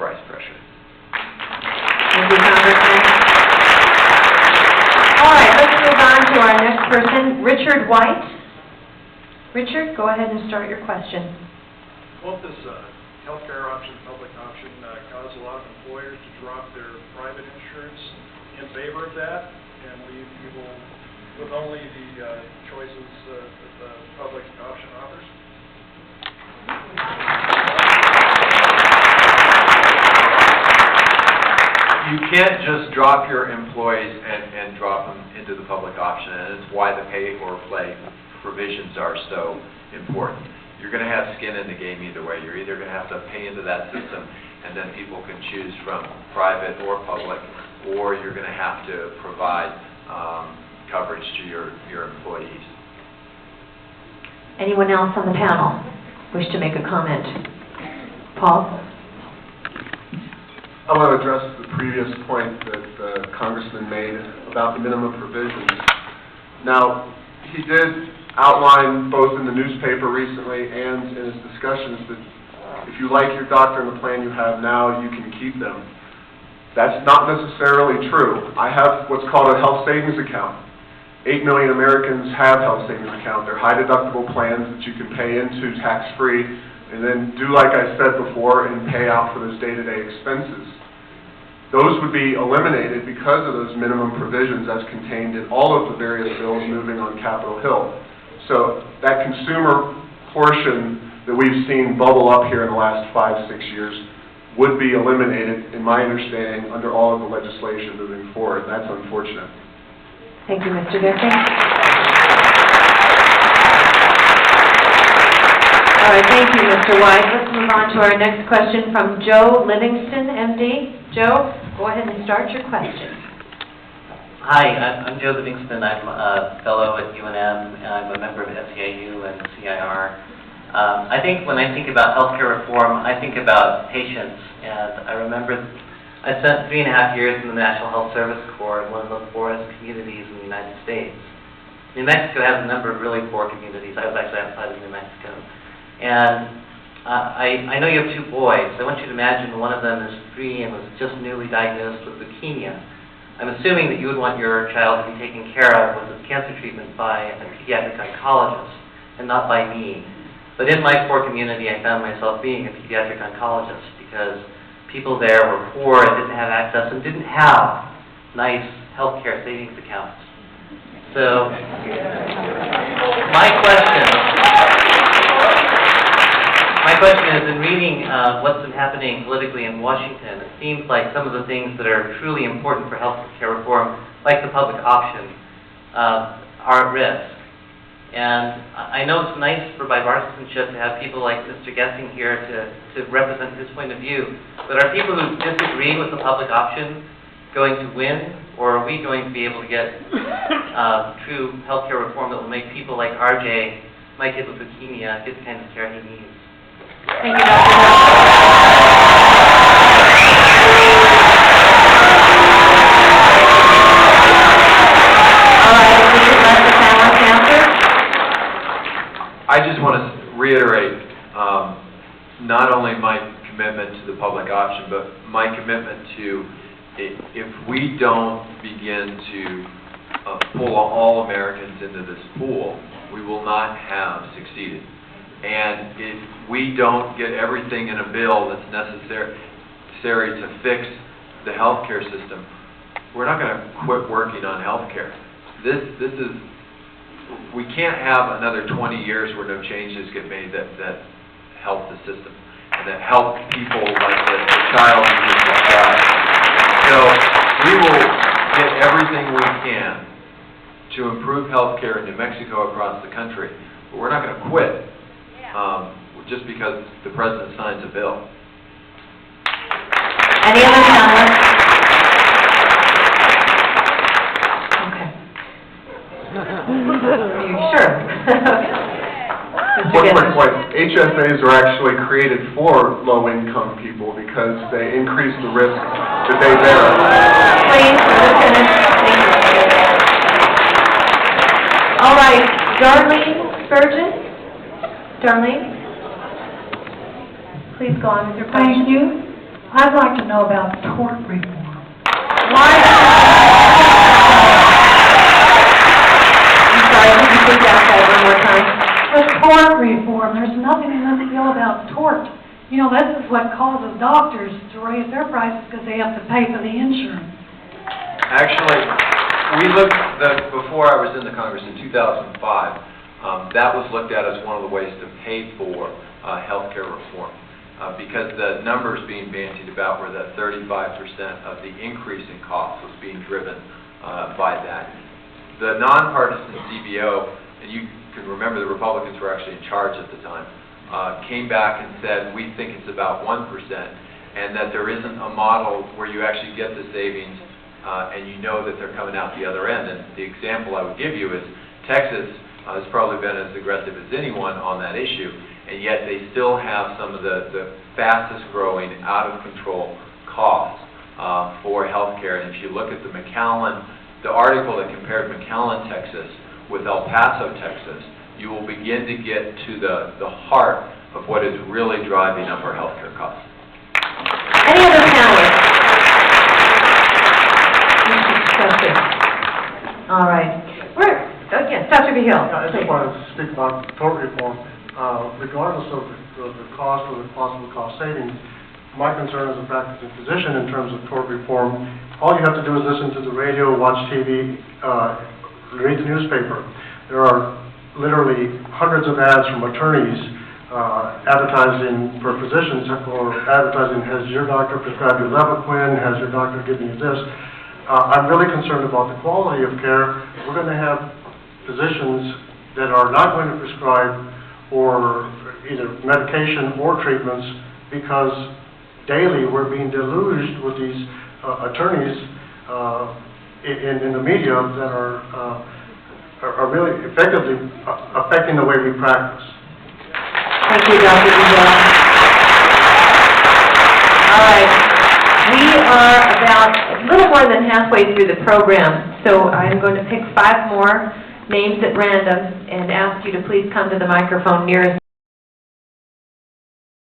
price pressure. Thank you, Congressman. All right, let's move on to our next person, Richard White. Richard, go ahead and start your question. Won't this healthcare option, public option, cause a lot of employers to drop their private insurance in favor of that and leave people with only the choices that the public option offers? You can't just drop your employees and drop them into the public option, and it's why the pay or play provisions are so important. You're going to have skin in the game either way. You're either going to have to pay into that system, and then people can choose from private or public, or you're going to have to provide coverage to your employees. Anyone else on the panel wish to make a comment? Paul? I want to address the previous point that the Congressman made about the minimum provisions. Now, he did outline both in the newspaper recently and in his discussions that if you like your doctor and the plan you have now, you can keep them. That's not necessarily true. I have what's called a health savings account. 8 million Americans have health savings accounts. They're high deductible plans that you can pay into tax-free and then do like I said before and pay out for those day-to-day expenses. Those would be eliminated because of those minimum provisions as contained in all of the various bills moving on Capitol Hill. So that consumer portion that we've seen bubble up here in the last 5-6 years would be eliminated, in my understanding, under all of the legislation moving forward. That's unfortunate. Thank you, Mr. Dixon. All right, thank you, Mr. White. Let's move on to our next question from Joe Livingston, MD. Joe, go ahead and start your question. Hi, I'm Joe Livingston. I'm a fellow at UNM, and I'm a member of SEIU and CIR. I think when I think about healthcare reform, I think about patients. And I remember I spent 3.5 years in the National Health Service Corps in one of the poorest communities in the United States. New Mexico has a number of really poor communities. I was actually outside of New Mexico. And I know you have 2 boys. I want you to imagine one of them is 3 and was just newly diagnosed with leukemia. I'm assuming that you would want your child to be taken care of with his cancer treatment by a pediatric oncologist and not by me. But in my poor community, I found myself being a pediatric oncologist because people there were poor and didn't have access and didn't have nice healthcare savings accounts. So, my question is, in reading what's been happening politically in Washington, it seems like some of the things that are truly important for health care reform, like the public option, are at risk. And I know it's nice for bipartisanship to have people like Mr. Gessing here to represent his point of view, but are people who disagree with the public option going to win, or are we going to be able to get true health care reform that will make people like RJ, my kid with leukemia, get the kind of care he needs? Thank you, Dr. All right, if we could let the panelists answer. I just want to reiterate not only my commitment to the public option, but my commitment to if we don't begin to pull all Americans into this pool, we will not have succeeded. And if we don't get everything in a bill that's necessary to fix the healthcare system, we're not going to quit working on healthcare. This is, we can't have another 20 years where no changes get made that help the system and that help people like the child who just described. So we will get everything we can to improve healthcare in New Mexico across the country, but we're not going to quit just because the president signs a bill. Any other comments? Okay. Are you sure? One quick point. HSAs are actually created for low-income people because they increase the risk that they bear. Please, let us finish. Thank you. All right, Darlene Spurgeon. Darlene, please go on with your question. Thank you. I'd like to know about tort reform. Why? I'm sorry, could you please ask that one more time? But tort reform, there's nothing in this bill about tort. You know, this is what causes doctors to raise their prices because they have to pay for the insurance. Actually, before I was in the Congress in 2005, that was looked at as one of the ways to pay for healthcare reform. Because the numbers being bandied about were that 35% of the increase in costs was being driven by that. The nonpartisan CBO, and you can remember the Republicans were actually in charge at the time, came back and said, we think it's about 1%, and that there isn't a model where you actually get the savings and you know that they're coming out the other end. And the example I would give you is Texas has probably been as aggressive as anyone on that issue, and yet they still have some of the fastest growing, out of control costs for healthcare. And if you look at the article that compared McAllen, Texas with El Paso, Texas, you will begin to get to the heart of what is really driving up our healthcare costs. Any other panelists? Discussion. All right. Yes, Dr. Behill. I just wanted to speak about tort reform. Regardless of the cost or the possible cost savings, my concern as a practicing physician in terms of tort reform, all you have to do is listen to the radio, watch TV, read the newspaper. There are literally hundreds of ads from attorneys advertising for physicians or advertising, has your doctor prescribed you Levaquin, has your doctor given you this? I'm really concerned about the quality of care. We're going to have physicians that are not going to prescribe or either medication or treatments because daily we're being deluged with these attorneys in the media that are really effectively affecting the way we practice. Thank you, Dr. Behill. All right. We are about a little more than halfway through the program, so I'm going to pick 5 more names at random and ask you to please come to the microphone nearest